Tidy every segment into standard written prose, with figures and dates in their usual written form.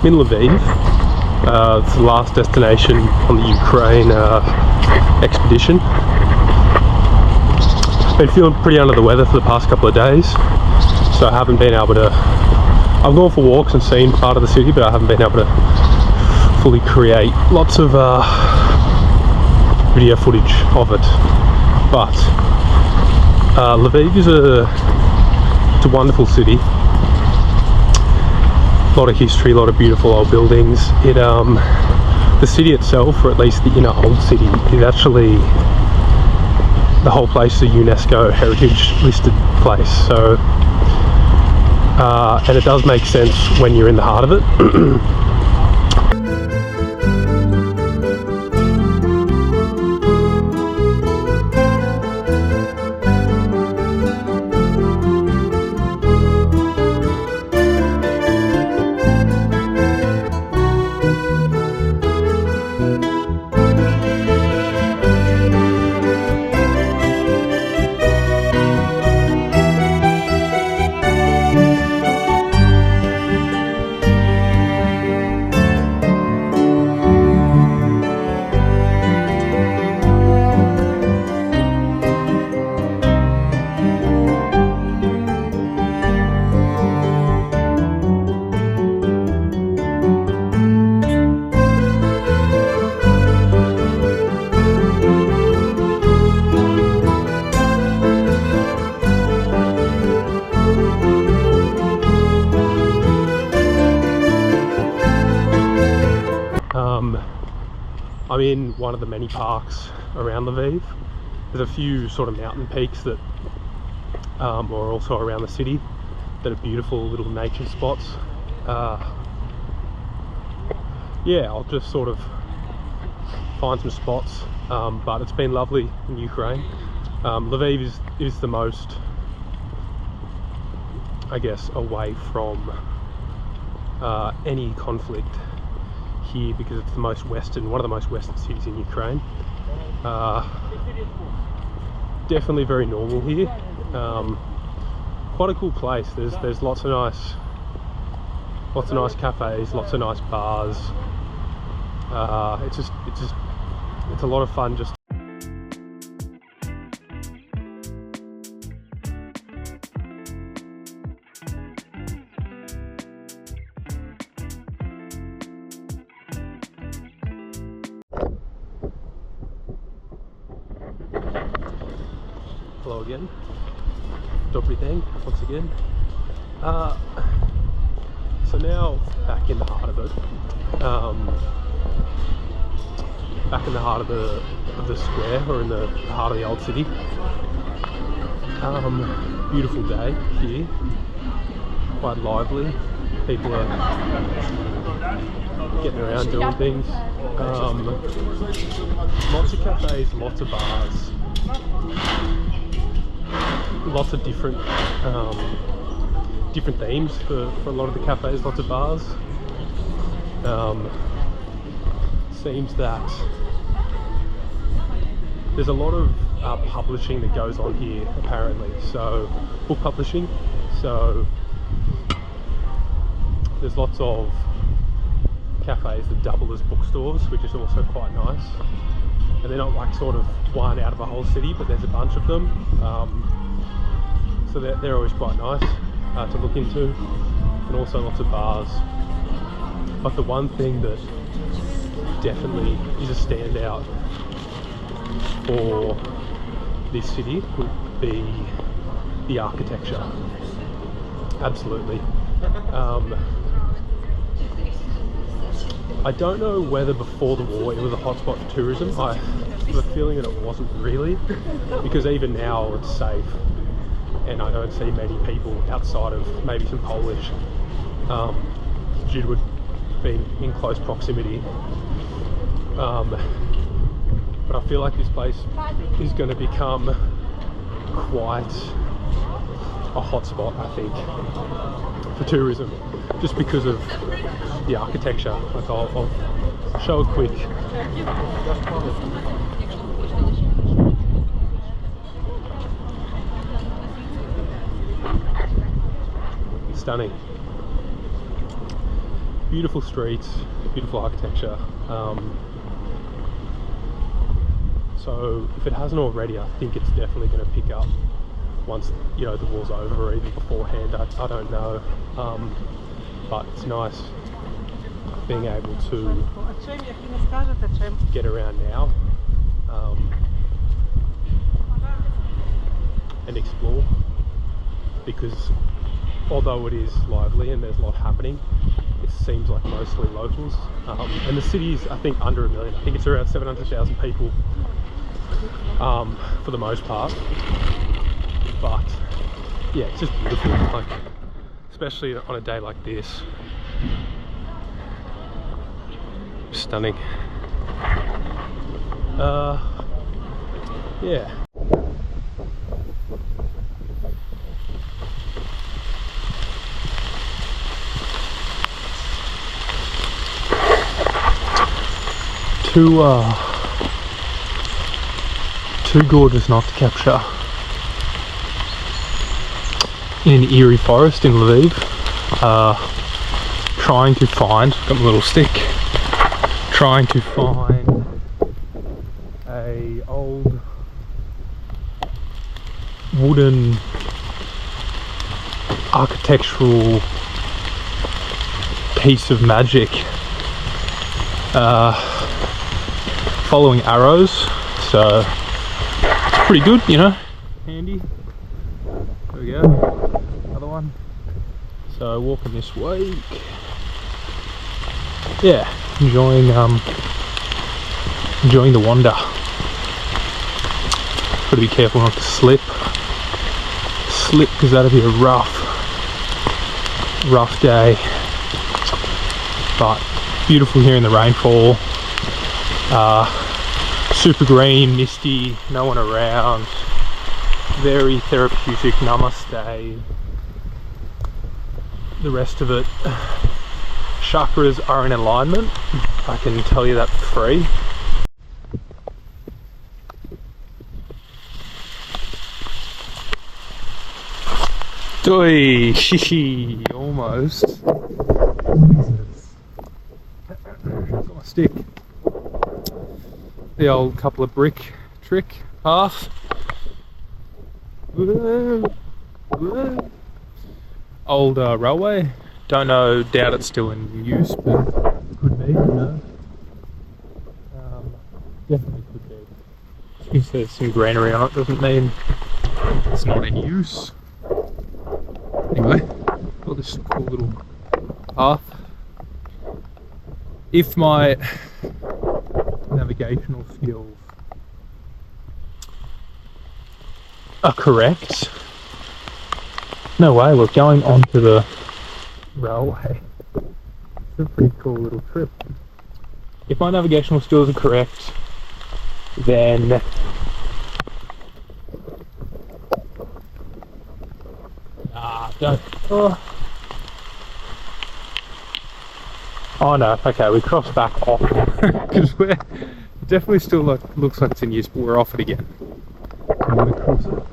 I'm in Lviv. It's the last destination on the Ukraine expedition. Been feeling pretty under the weather for the past couple of days, so I haven't been able to. I've gone for walks and seen part of the city, but I haven't been able to fully create lots of video footage of it. But Lviv is it's a wonderful city. A lot of history, a lot of beautiful old buildings. The city itself, or at least the inner old city, is actually, the whole place is a UNESCO heritage listed place. So, and it does make sense when you're in the heart of it. I'm in one of the many parks around Lviv. There's a few sort of mountain peaks that are also around the city that are beautiful little nature spots. Yeah, I'll just sort of find some spots, but it's been lovely in Ukraine. Lviv is the most, I guess, away from any conflict here, because it's the most western, one of the most western cities in Ukraine. Definitely very normal here. Quite a cool place. There's lots of nice cafes, lots of nice bars. It's a lot of fun just. Hello again, Dobry thing once again. So now back in the heart of it, back in the heart of the square, or in the heart of the old city. Beautiful day here, quite lively. People are getting around doing things. Lots of cafes, lots of bars. Lots of different themes for a lot of the cafes, lots of bars. Seems that there's a lot of publishing that goes on here, apparently. So book publishing. So there's lots of cafes that double as bookstores, which is also quite nice. And they're not like sort of one out of a whole city, but there's a bunch of them. So they're always quite nice to look into, and also lots of bars. But the one thing that definitely is a standout for this city would be the architecture. Absolutely. I don't know whether before the war it was a hotspot for tourism. I have a feeling that it wasn't really, because even now it's safe. And I don't see many people outside of maybe some Polish, due to it being in close proximity. But I feel like this place is going to become quite a hotspot, I think, for tourism, just because of the architecture. Like I'll show a quick. Stunning. beautiful streets, beautiful architecture. So if it hasn't already, I think it's definitely going to pick up once, you know, the war's over, or even beforehand. I don't know, but it's nice being able to get around now and explore, because although it is lively and there's a lot happening, it seems like mostly locals, and the city is, I think, under 1 million. I think it's around 700,000 people for the most part, but yeah, it's just beautiful, like, especially on a day like this. Stunning. Yeah. Too gorgeous not to capture. In an eerie forest in Lviv, trying to find, got my little stick, trying to find a old wooden architectural piece of magic, following arrows, so it's pretty good, you know, handy. There we go, another one. So walking this way, yeah, enjoying the wander. Got to be careful not to slip, because that'd be a rough day. But beautiful here in the rainfall. Super green, misty, no one around. Very therapeutic. Namaste. The rest of it, chakras are in alignment. I can tell you that for free. Doi, almost. Got my stick. The old couple of brick trick path. Whoa, whoa. Old railway. Don't know, doubt it's still in use, but could be, you know. Definitely could be. If there's some greenery on it, doesn't mean it's not in use. Anyway, got this cool little path. If my navigational skills are correct, no way, we're going onto the railway. It's a pretty cool little trip. If my navigational skills are correct, then don't. Oh no, okay, we crossed back off because we're definitely still looks like it's in use, but we're off it again. I'm gonna cross it.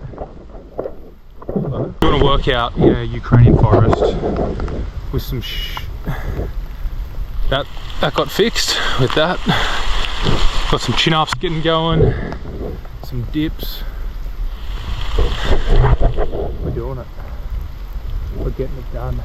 You want to work out, you know, Ukrainian forest with some that got fixed with that. Got some chin-ups getting going, some dips. We're doing it. We're getting it done.